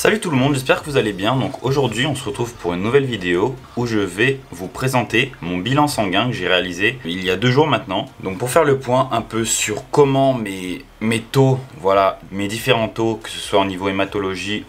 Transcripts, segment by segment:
Salut tout le monde, j'espère que vous allez bien. Donc aujourd'hui on se retrouve pour une nouvelle vidéo où je vais vous présenter mon bilan sanguin que j'ai réalisé il y a 2 jours maintenant. Donc pour faire le point un peu sur comment mes taux, voilà, mes différents taux, que ce soit au niveau hématologie,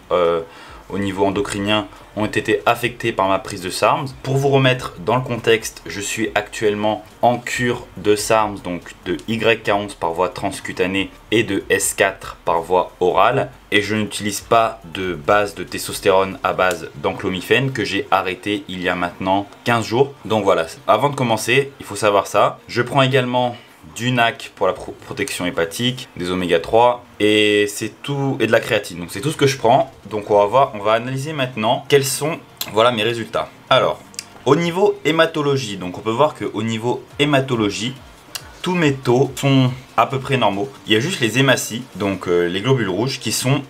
au niveau endocrinien, ont été affectés par ma prise de SARMs. Pour vous remettre dans le contexte, je suis actuellement en cure de SARMs, donc de YK11 par voie transcutanée et de S4 par voie orale. Et je n'utilise pas de base de testostérone à base d'enclomifène que j'ai arrêté il y a maintenant 15 jours. Donc voilà, avant de commencer, il faut savoir ça. Je prends également du NAC pour la protection hépatique, des oméga 3 et c'est tout, et de la créatine. Donc c'est tout ce que je prends. Donc on va analyser maintenant quels sont mes résultats. Alors au niveau hématologie, donc on peut voir qu'au niveau hématologie, tous mes taux sont à peu près normaux. Il y a juste les hématies, donc les globules rouges, qui sont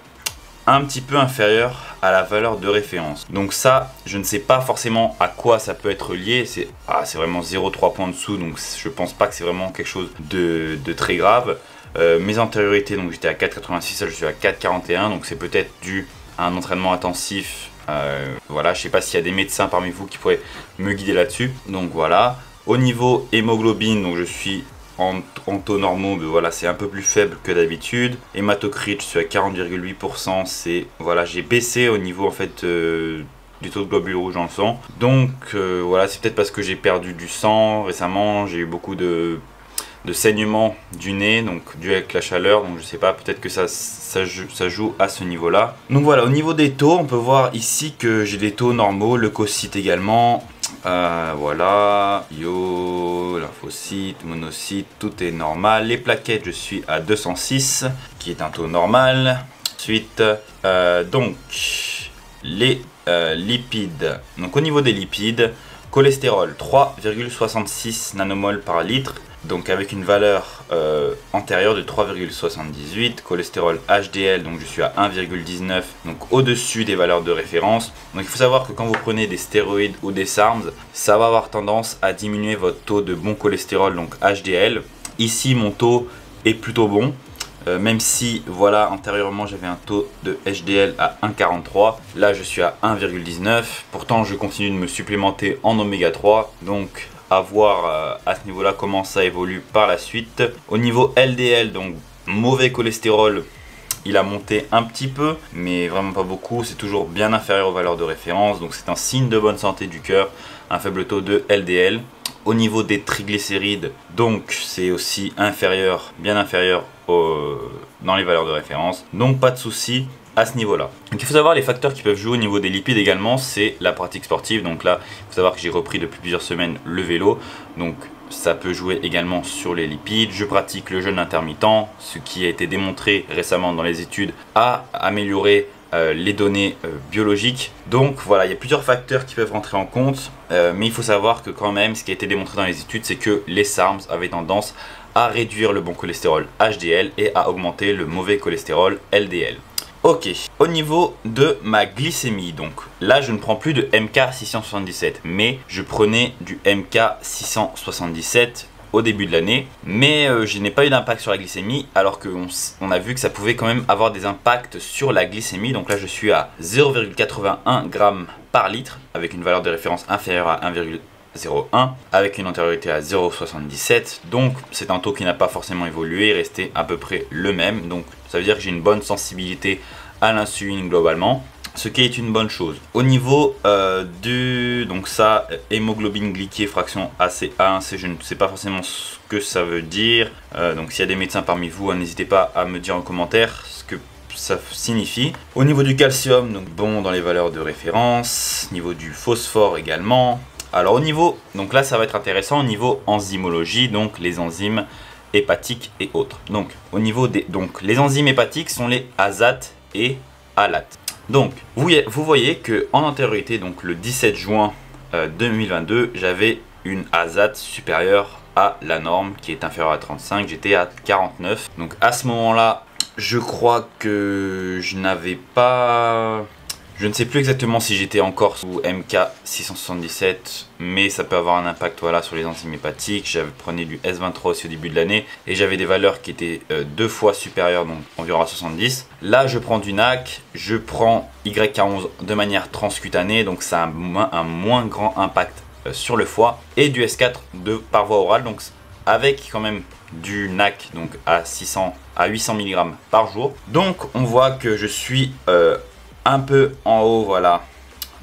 un petit peu inférieurs à la valeur de référence. Donc ça, je ne sais pas forcément à quoi ça peut être lié. C'est vraiment 0,3 points en dessous, donc je pense pas que c'est vraiment quelque chose de très grave. Mes antériorités, donc j'étais à 4,86, là je suis à 4,41, donc c'est peut-être dû à un entraînement intensif. Voilà, je sais pas s'il y a des médecins parmi vous qui pourraient me guider là-dessus. Donc voilà. Au niveau hémoglobine, donc je suis en taux normaux, mais voilà, c'est un peu plus faible que d'habitude. Hématocrit, je suis à 40,8%. C'est voilà, j'ai baissé au niveau en fait du taux de globules rouges dans le sang. Donc voilà, c'est peut-être parce que j'ai perdu du sang récemment. J'ai eu beaucoup de saignement du nez, donc dû avec la chaleur. Donc je sais pas, peut-être que ça joue à ce niveau-là. Donc voilà, au niveau des taux, on peut voir ici que j'ai des taux normaux, leucocytes également. Voilà, lymphocytes, monocytes, tout est normal. Les plaquettes, je suis à 206, qui est un taux normal. Ensuite, donc, les lipides. Donc au niveau des lipides, cholestérol 3,66 nanomoles par litre. Donc avec une valeur antérieure de 3,78, cholestérol HDL, donc je suis à 1,19, donc au-dessus des valeurs de référence. Donc il faut savoir que quand vous prenez des stéroïdes ou des SARMs, ça va avoir tendance à diminuer votre taux de bon cholestérol, donc HDL. Ici mon taux est plutôt bon, même si voilà, antérieurement j'avais un taux de HDL à 1,43, là je suis à 1,19. Pourtant je continue de me supplémenter en oméga 3, donc à voir à ce niveau là comment ça évolue par la suite. Au niveau LDL, donc mauvais cholestérol, il a monté un petit peu mais vraiment pas beaucoup, c'est toujours bien inférieur aux valeurs de référence, donc c'est un signe de bonne santé du cœur, un faible taux de LDL. Au niveau des triglycérides, donc c'est aussi inférieur, bien inférieur dans les valeurs de référence, donc pas de souci à ce niveau-là. Donc il faut savoir les facteurs qui peuvent jouer au niveau des lipides également, c'est la pratique sportive. Donc là, il faut savoir que j'ai repris depuis plusieurs semaines le vélo, donc ça peut jouer également sur les lipides. Je pratique le jeûne intermittent, ce qui a été démontré récemment dans les études a amélioré les données biologiques. Donc voilà, il y a plusieurs facteurs qui peuvent rentrer en compte, mais il faut savoir que quand même, ce qui a été démontré dans les études, c'est que les SARMs avaient tendance à réduire le bon cholestérol HDL et à augmenter le mauvais cholestérol LDL. Ok, au niveau de ma glycémie, donc là je ne prends plus de MK677, mais je prenais du MK677 au début de l'année, mais je n'ai pas eu d'impact sur la glycémie, alors qu'on a vu que ça pouvait quand même avoir des impacts sur la glycémie. Donc là je suis à 0,81 g par litre, avec une valeur de référence inférieure à 1,01, avec une antériorité à 0,77, donc c'est un taux qui n'a pas forcément évolué, resté à peu près le même, donc ça veut dire que j'ai une bonne sensibilité à l'insuline globalement, ce qui est une bonne chose. Au niveau donc ça, hémoglobine glyquée fraction AC1C, je ne sais pas forcément ce que ça veut dire, donc s'il y a des médecins parmi vous, n'hésitez pas à me dire en commentaire ce que ça signifie. Au niveau du calcium, donc bon dans les valeurs de référence, niveau du phosphore également. Alors au niveau, donc là ça va être intéressant au niveau enzymologie, donc les enzymes hépatiques et autres. Donc au niveau des, donc les enzymes hépatiques sont les azates et alates. Donc vous voyez que en antériorité, donc le 17 juin 2022, j'avais une azate supérieure à la norme qui est inférieure à 35, j'étais à 49. Donc à ce moment-là, je crois que je n'avais pas Je ne sais plus exactement si j'étais encore sous MK677, mais ça peut avoir un impact voilà, sur les enzymes hépatiques. J'avais prenais du S23 aussi au début de l'année et j'avais des valeurs qui étaient 2 fois supérieures, donc environ à 70. Là, je prends du NAC, je prends YK11 de manière transcutanée, donc ça a un moins grand impact sur le foie, et du S4 par voie orale, donc avec quand même du NAC donc à 800 mg par jour. Donc on voit que je suis un peu en haut, voilà,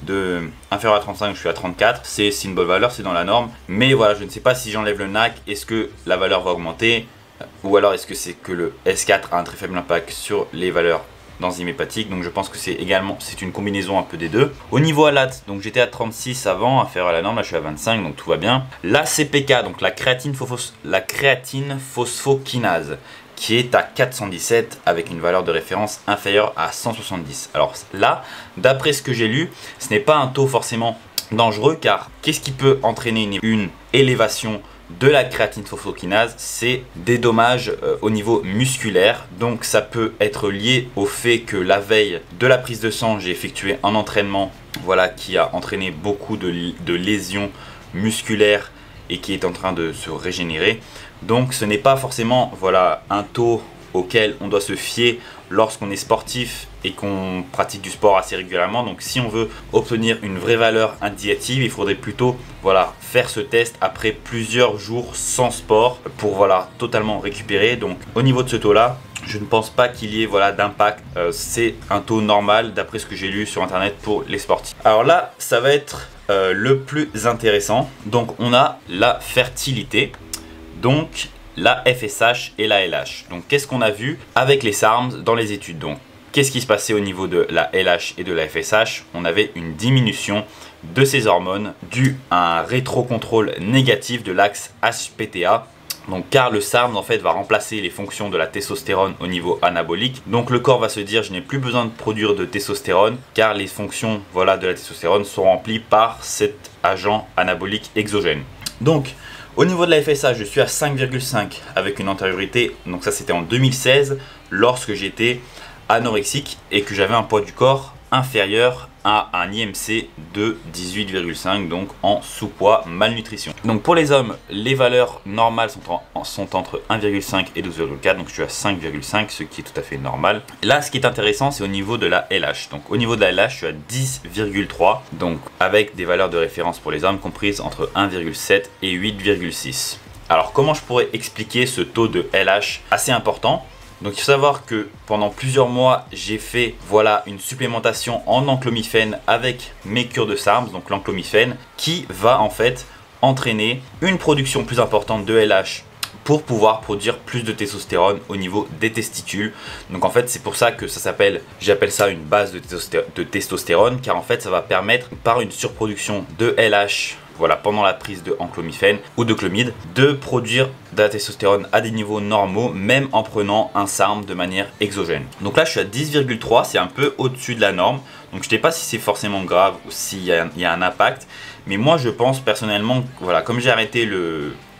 de inférieur à 35, je suis à 34, c'est une bonne valeur, c'est dans la norme, mais voilà, je ne sais pas si j'enlève le NAC, est-ce que la valeur va augmenter, ou alors est-ce que c'est que le S4 a un très faible impact sur les valeurs d'enzymes hépatiques. Donc je pense que c'est une combinaison un peu des deux. Au niveau ALAT, donc j'étais à 36 avant, inférieur à la norme, là je suis à 25, donc tout va bien. La CPK, donc la créatine phosphokinase, qui est à 417 avec une valeur de référence inférieure à 170. Alors là, d'après ce que j'ai lu, ce n'est pas un taux forcément dangereux, car qu'est-ce qui peut entraîner une élévation de la créatine phosphokinase? C'est des dommages au niveau musculaire. Donc ça peut être lié au fait que la veille de la prise de sang, j'ai effectué un entraînement, voilà, qui a entraîné beaucoup de lésions musculaires et qui est en train de se régénérer. Donc ce n'est pas forcément, voilà, un taux auquel on doit se fier lorsqu'on est sportif et qu'on pratique du sport assez régulièrement. Donc si on veut obtenir une vraie valeur indicative, il faudrait plutôt, voilà, faire ce test après plusieurs jours sans sport pour, voilà, totalement récupérer. Donc au niveau de ce taux là, je ne pense pas qu'il y ait, voilà, d'impact. C'est un taux normal d'après ce que j'ai lu sur internet pour les sportifs. Alors là, ça va être le plus intéressant. Donc on a la fertilité, donc la FSH et la LH. Donc qu'est-ce qu'on a vu avec les SARMs dans les études? Donc qu'est-ce qui se passait au niveau de la LH et de la FSH? On avait une diminution de ces hormones due à un rétrocontrôle négatif de l'axe HPTA. Donc car le SARM en fait va remplacer les fonctions de la testostérone au niveau anabolique. Donc le corps va se dire, je n'ai plus besoin de produire de testostérone car les fonctions, voilà, de la testostérone sont remplies par cet agent anabolique exogène. Donc au niveau de la FSH, je suis à 5,5 avec une antériorité, donc ça c'était en 2016 lorsque j'étais anorexique et que j'avais un poids du corps inférieur à un IMC de 18,5, donc en sous-poids, malnutrition. Donc pour les hommes, les valeurs normales sont entre 1,5 et 12,4, donc je suis à 5,5, ce qui est tout à fait normal. Là, ce qui est intéressant, c'est au niveau de la LH. Donc au niveau de la LH, je suis à 10,3, donc avec des valeurs de référence pour les hommes comprises entre 1,7 et 8,6. Alors comment je pourrais expliquer ce taux de LH assez important? Donc il faut savoir que pendant plusieurs mois, j'ai fait, voilà, une supplémentation en enclomifène avec mes cures de SARMs, donc l'enclomifène, qui va en fait entraîner une production plus importante de LH pour pouvoir produire plus de testostérone au niveau des testicules. Donc en fait c'est pour ça que ça s'appelle, j'appelle ça une base de testostérone, car en fait ça va permettre par une surproduction de LH, voilà, pendant la prise de enclomifène ou de clomide, de produire de la testostérone à des niveaux normaux, même en prenant un SARM de manière exogène. Donc là je suis à 10,3, c'est un peu au-dessus de la norme. Donc je ne sais pas si c'est forcément grave ou s'il y a un impact, mais moi je pense personnellement, voilà, comme j'ai arrêté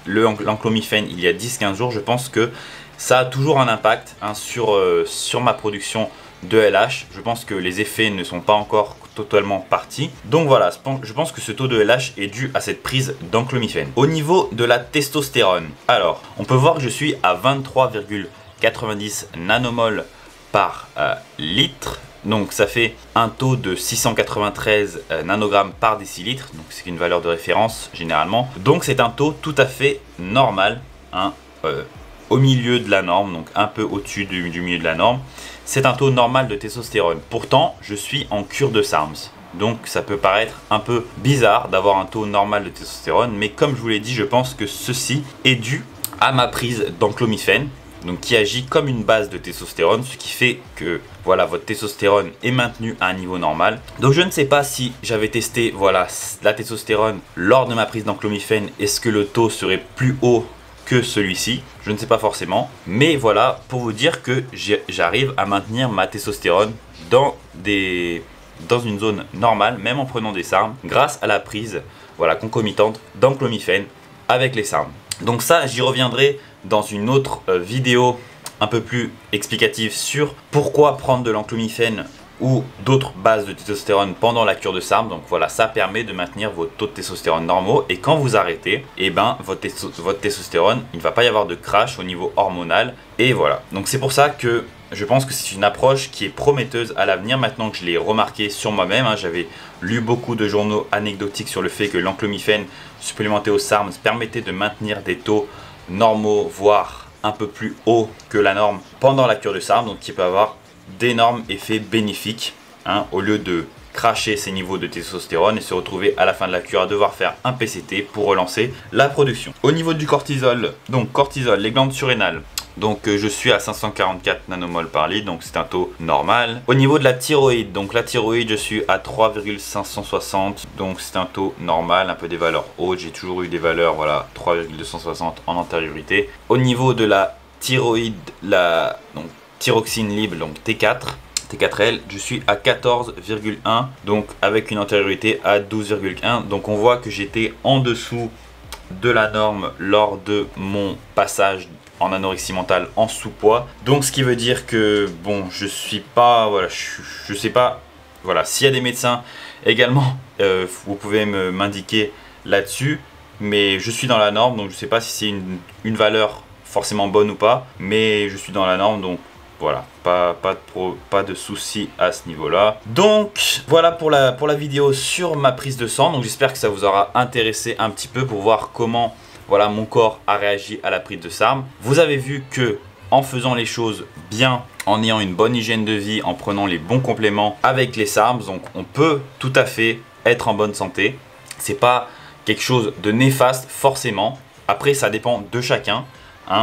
l'enclomifène il y a 10-15 jours, je pense que ça a toujours un impact, hein, sur ma production de LH. Je pense que les effets ne sont pas encore totalement partis. Donc voilà, je pense que ce taux de LH est dû à cette prise d'enclomifène. Au niveau de la testostérone, alors on peut voir que je suis à 23,90 nanomol par litre. Donc ça fait un taux de 693 nanogrammes par décilitre. Donc c'est une valeur de référence généralement. Donc c'est un taux tout à fait normal, hein, au milieu de la norme, donc un peu au-dessus du milieu de la norme. C'est un taux normal de testostérone. Pourtant, je suis en cure de SARMs. Donc ça peut paraître un peu bizarre d'avoir un taux normal de testostérone, mais comme je vous l'ai dit, je pense que ceci est dû à ma prise d'enclomifène, donc qui agit comme une base de testostérone, ce qui fait que, voilà, votre testostérone est maintenue à un niveau normal. Donc je ne sais pas si j'avais testé, voilà, la testostérone lors de ma prise d'enclomifène, est-ce que le taux serait plus haut que celui-ci? Je ne sais pas forcément, mais voilà, pour vous dire que j'arrive à maintenir ma testostérone dans une zone normale, même en prenant des SARMs, grâce à la prise, voilà, concomitante d'enclomifène avec les SARMs. Donc ça, j'y reviendrai dans une autre vidéo un peu plus explicative sur pourquoi prendre de l'enclomifène ou d'autres bases de testostérone pendant la cure de SARM. Donc voilà, ça permet de maintenir vos taux de testostérone normaux. Et quand vous arrêtez, et ben votre testostérone, il ne va pas y avoir de crash au niveau hormonal. Et voilà, donc c'est pour ça que je pense que c'est une approche qui est prometteuse à l'avenir. Maintenant que je l'ai remarqué sur moi-même, j'avais lu beaucoup de journaux anecdotiques sur le fait que l'enclomifène supplémenté au SARM permettait de maintenir des taux normaux, voire un peu plus hauts que la norme pendant la cure de SARM, donc qui peut avoir d'énormes effets bénéfiques, au lieu de cracher ses niveaux de testostérone et se retrouver à la fin de la cure à devoir faire un PCT pour relancer la production. Au niveau du cortisol, donc cortisol, les glandes surrénales, donc je suis à 544 nanomoles par litre, donc c'est un taux normal. Au niveau de la thyroïde, donc la thyroïde je suis à 3,560, donc c'est un taux normal, un peu des valeurs hautes, j'ai toujours eu des valeurs, voilà, 3,260 en antériorité. Au niveau de la thyroïde, donc thyroxine libre, donc T4L, je suis à 14,1, donc avec une antériorité à 12,1. Donc on voit que j'étais en dessous de la norme lors de mon passage en anorexie mentale, en sous-poids. Donc ce qui veut dire que bon, je suis pas, voilà, je sais pas, voilà, s'il y a des médecins également, vous pouvez m'indiquer là-dessus, mais je suis dans la norme, donc je sais pas si c'est une valeur forcément bonne ou pas, mais je suis dans la norme, donc voilà, pas de soucis à ce niveau-là. Donc voilà pour la vidéo sur ma prise de sang. Donc j'espère que ça vous aura intéressé un petit peu pour voir comment, voilà, mon corps a réagi à la prise de SARM. Vous avez vu que en faisant les choses bien, en ayant une bonne hygiène de vie, en prenant les bons compléments avec les SARMs, donc on peut tout à fait être en bonne santé. C'est pas quelque chose de néfaste forcément. Après ça dépend de chacun.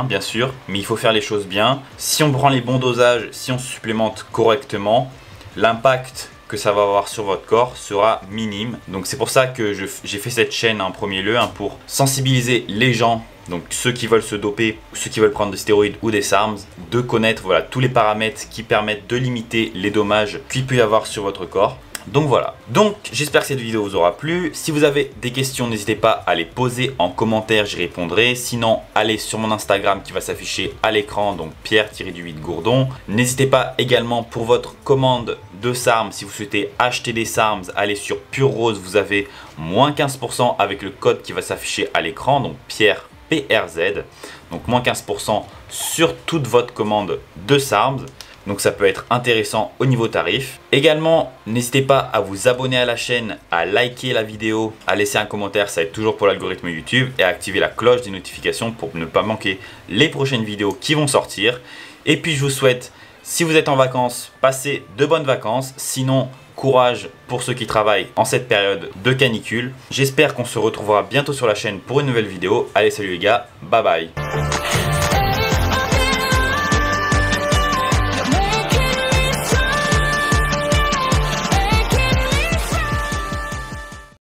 Bien sûr, mais il faut faire les choses bien. Si on prend les bons dosages, si on supplémente correctement, l'impact que ça va avoir sur votre corps sera minime. Donc c'est pour ça que j'ai fait cette chaîne en premier lieu, pour sensibiliser les gens, donc ceux qui veulent se doper, ceux qui veulent prendre des stéroïdes ou des SARMs, de connaître, voilà, tous les paramètres qui permettent de limiter les dommages qu'il peut y avoir sur votre corps. Donc voilà, donc j'espère que cette vidéo vous aura plu. Si vous avez des questions, n'hésitez pas à les poser en commentaire, j'y répondrai. Sinon, allez sur mon Instagram qui va s'afficher à l'écran, donc Pierre-8Gourdon. N'hésitez pas également pour votre commande de SARM, si vous souhaitez acheter des SARMs, allez sur Pure Rose, vous avez moins 15% avec le code qui va s'afficher à l'écran, donc Pierre PRZ. Donc moins 15% sur toute votre commande de SARMs. Donc ça peut être intéressant au niveau tarif. Également, n'hésitez pas à vous abonner à la chaîne, à liker la vidéo, à laisser un commentaire, ça aide toujours pour l'algorithme YouTube, et à activer la cloche des notifications pour ne pas manquer les prochaines vidéos qui vont sortir. Et puis je vous souhaite, si vous êtes en vacances, passez de bonnes vacances. Sinon, courage pour ceux qui travaillent en cette période de canicule. J'espère qu'on se retrouvera bientôt sur la chaîne pour une nouvelle vidéo. Allez, salut les gars, bye bye.